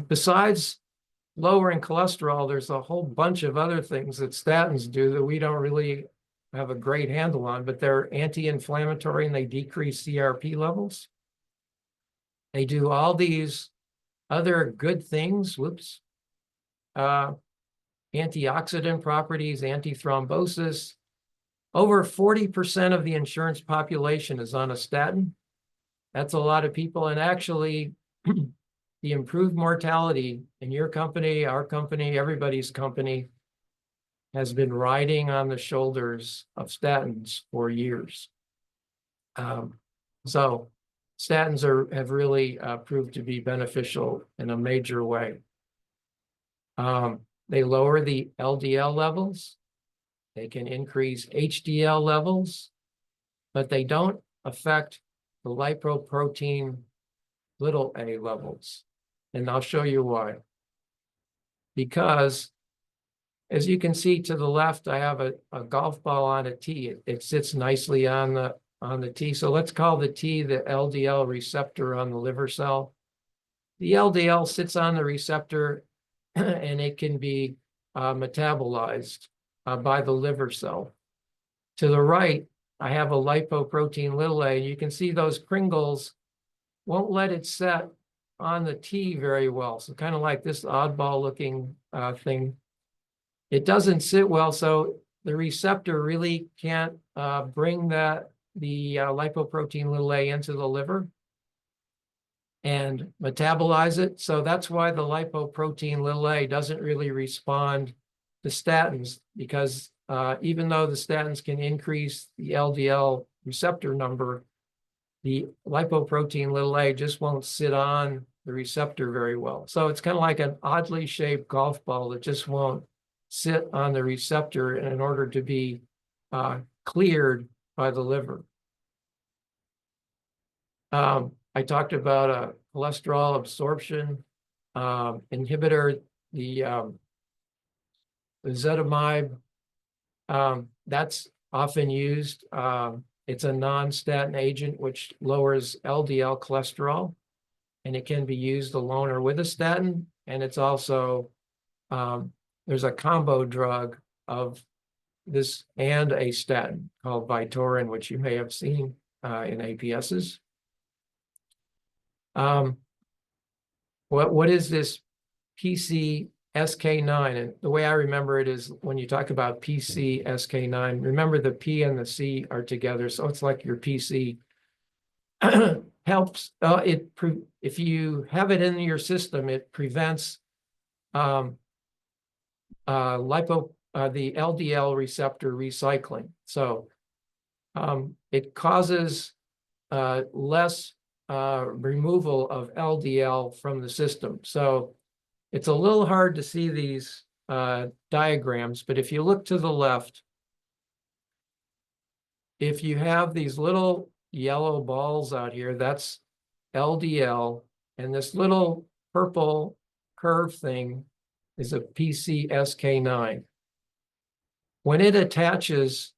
Besides lowering cholesterol, there's a whole bunch of other things that statins do that we don't really have a great handle on, but they're anti-inflammatory and they decrease CRP levels. They do all these other good things, antioxidant properties, anti-thrombosis. Over 40% of the insurance population is on a statin. That's a lot of people. And actually, the improved mortality in your company, our company, everybody's company, has been riding on the shoulders of statins for years. So statins have really proved to be beneficial in a major way. They lower the LDL levels. They can increase HDL levels, but they don't affect the lipoprotein little a levels. And I'll show you why. Because as you can see to the left, I have a golf ball on a tee. It sits nicely on the tee. So let's call the tee the LDL receptor on the liver cell. The LDL sits on the receptor and it can be metabolized by the liver cell. To the right, I have a lipoprotein little a. You can see those kringles won't let it set on the tee very well. So kind of like this oddball looking thing. It doesn't sit well, so the receptor really can't bring the lipoprotein little a into the liver and metabolize it. So that's why the lipoprotein little a doesn't really respond to statins, because even though the statins can increase the LDL receptor number, the lipoprotein little a just won't sit on the receptor very well. So it's kind of like an oddly shaped golf ball that just won't sit on the receptor in order to be cleared by the liver. I talked about a cholesterol absorption inhibitor, the ezetimibe. That's often used. It's a non-statin agent which lowers LDL cholesterol, and it can be used alone or with a statin. And it's also, there's a combo drug of this and a statin called Vytorin, which you may have seen in APSs. What is this PCSK9? And the way I remember it is when you talk about PCSK9, remember the P and the C are together. So it's like your PC helps. If you have it in your system, it prevents the LDL receptor recycling. So it causes less removal of LDL from the system. So it's a little hard to see these diagrams, but if you look to the left, if you have these little yellow balls out here, that's LDL, and this little purple curve thing is a PCSK9. When it attaches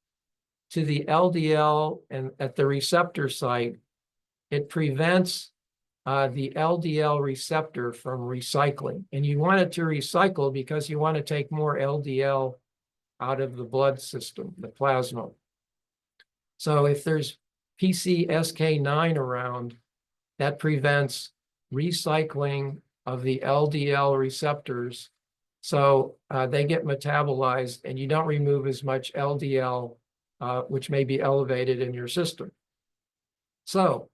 to the LDL and at the receptor site, it prevents the LDL receptor from recycling. And you want it to recycle because you want to take more LDL out of the blood system, the plasma. So if there's PCSK9 around, that prevents recycling of the LDL receptors. So they get metabolized and you don't remove as much LDL, which may be elevated in your system. So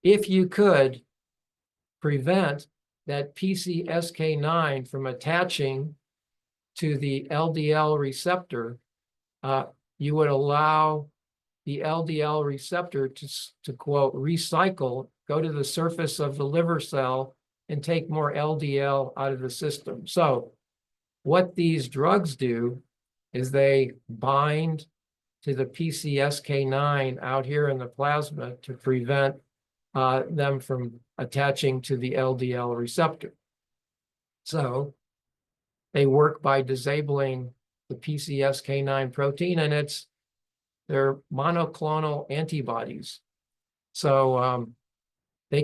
if you could prevent that PCSK9 from attaching to the LDL receptor, you would allow the LDL receptor to quote, recycle, go to the surface of the liver cell and take more LDL out of the system. So what these drugs do is they bind to the PCSK9 out here in the plasma to prevent them from attaching to the LDL receptor. So they work by disabling the PCSK9 protein, and they're monoclonal antibodies. So they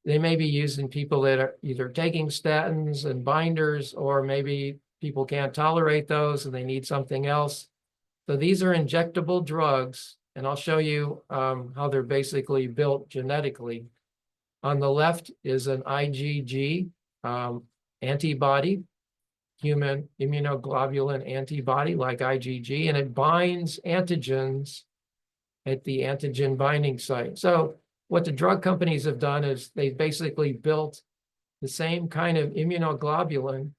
may be used in people that are either taking statins and binders, or maybe people can't tolerate those and they need something else. So these are injectable drugs, and I'll show you how they're basically built genetically. On the left is an IgG antibody, human immunoglobulin antibody like IgG, and it binds antigens at the antigen binding site. So what the drug companies have done is they've basically built the same kind of immunoglobulin,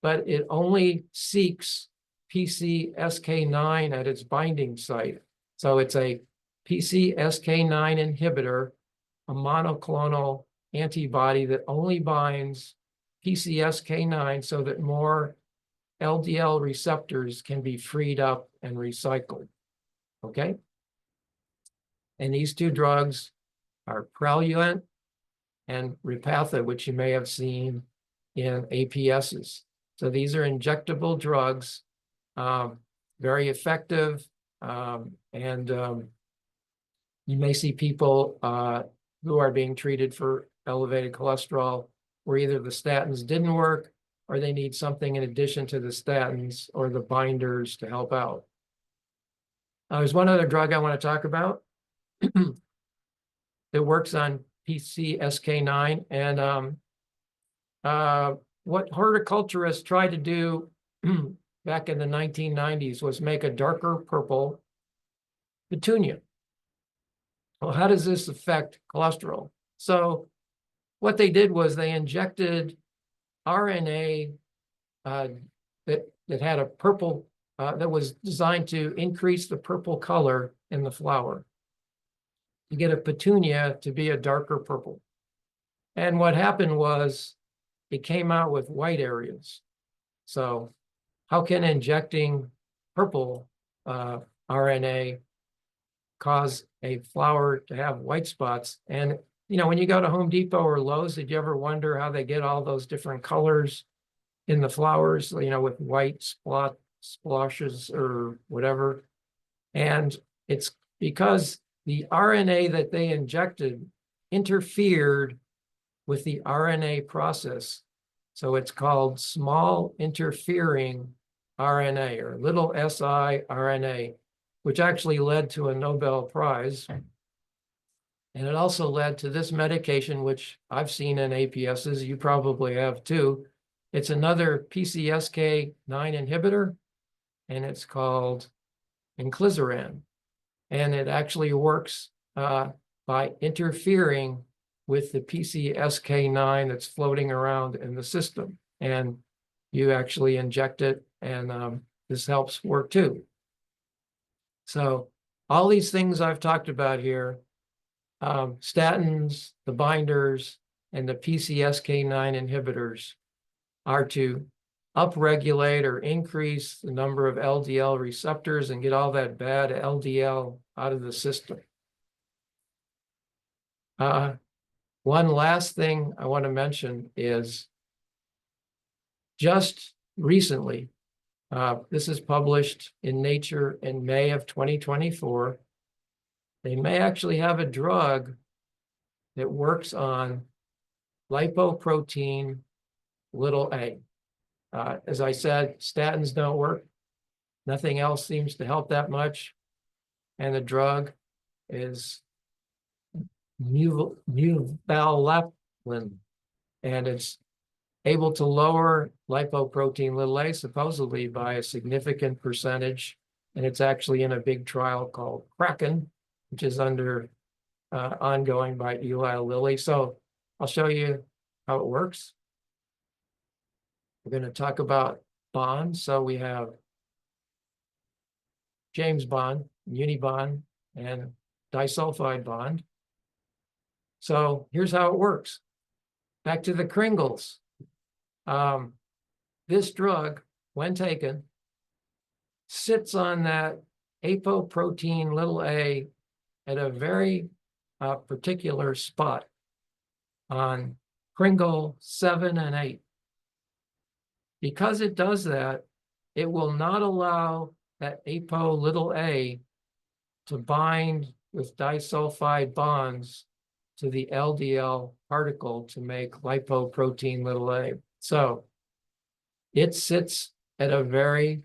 but it only seeks PCSK9 at its binding site. So it's a PCSK9 inhibitor, a monoclonal antibody that only binds PCSK9 so that more LDL receptors can be freed up and recycled, okay? And these two drugs are Praluent and Repatha, which you may have seen in APSs. So these are injectable drugs, very effective, and you may see people who are being treated for elevated cholesterol where either the statins didn't work or they need something in addition to the statins or the binders to help out. There's one other drug I want to talk about that works on PCSK9. And what horticulturists tried to do back in the 1990s was make a darker purple petunia. Well, how does this affect cholesterol? So what they did was they injected RNA that had a purple, that was designed to increase the purple color in the flower, to get a petunia to be a darker purple. And what happened was it came out with white areas. So how can injecting purple RNA cause a flower to have white spots? And when you go to Home Depot or Lowe's, did you ever wonder how they get all those different colors in the flowers, with white splotches or whatever? And it's because the RNA that they injected interfered with the RNA process. So it's called small interfering RNA, or little siRNA, which actually led to a Nobel Prize. And it also led to this medication, which I've seen in APSs, you probably have too. It's another PCSK9 inhibitor, and it's called inclisiran. And it actually works by interfering with the PCSK9 that's floating around in the system. And you actually inject it, and this helps work too. So all these things I've talked about here, statins, the binders, and the PCSK9 inhibitors, are to upregulate or increase the number of LDL receptors and get all that bad LDL out of the system. One last thing I want to mention is just recently, this is published in Nature in May of 2024. They may actually have a drug that works on lipoprotein a. As I said, statins don't work. Nothing else seems to help that much. And the drug is muvalapin, and it's able to lower lipoprotein a supposedly by a significant percentage. And it's actually in a big trial called Kraken, which is ongoing by Eli Lilly. So I'll show you how it works. We're going to talk about bonds. So we have James bond, unibond, and disulfide bond. So here's how it works. Back to the Kringles. This drug, when taken, sits on that apoprotein a at a very particular spot on Kringle 7 and 8. Because it does that, it will not allow that a to bind with disulfide bonds to the LDL particle to make lipoprotein a. So it sits at a very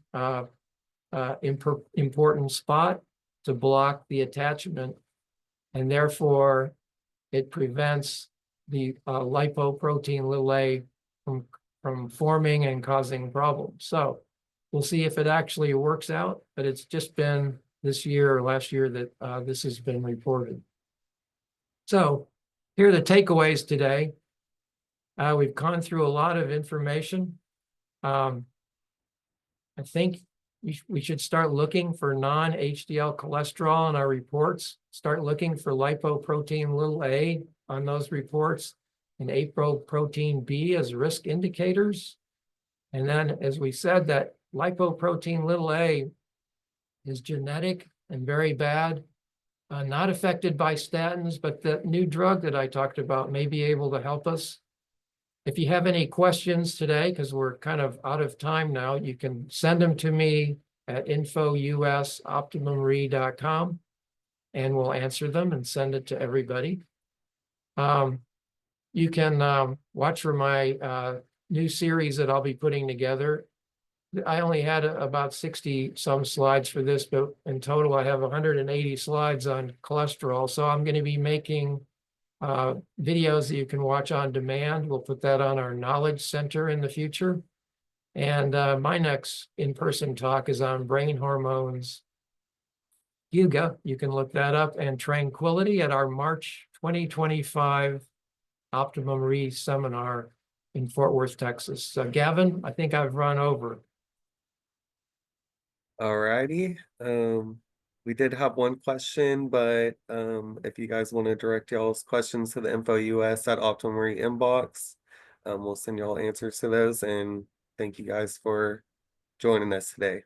important spot to block the attachment, and therefore it prevents the lipoprotein a from forming and causing problems. So we'll see if it actually works out, but it's just been this year or last year that this has been reported. So here are the takeaways today. We've gone through a lot of information. I think we should start looking for non-HDL cholesterol in our reports, start looking for lipoprotein a on those reports, and apoprotein B as risk indicators. And then, as we said, that lipoprotein a is genetic and very bad, not affected by statins, but the new drug that I talked about may be able to help us. If you have any questions today, because we're kind of out of time now, you can send them to me at info@optimumre.com, and we'll answer them and send it to everybody. You can watch for my new series that I'll be putting together. I only had about 60 some slides for this, but in total I have 180 slides on cholesterol. So I'm going to be making videos that you can watch on demand. We'll put that on our Knowledge Center in the future. And my next in-person talk is on brain hormones, Yuga. You can look that up, and tranquility at our March 2025 Optimum Re seminar in Fort Worth, Texas. So Gavin, I think I've run over. All righty. We did have one question, but if you guys want to direct y'all's questions to the info.us at Optimum inbox, we'll send y'all answers to those. And thank you guys for joining us today.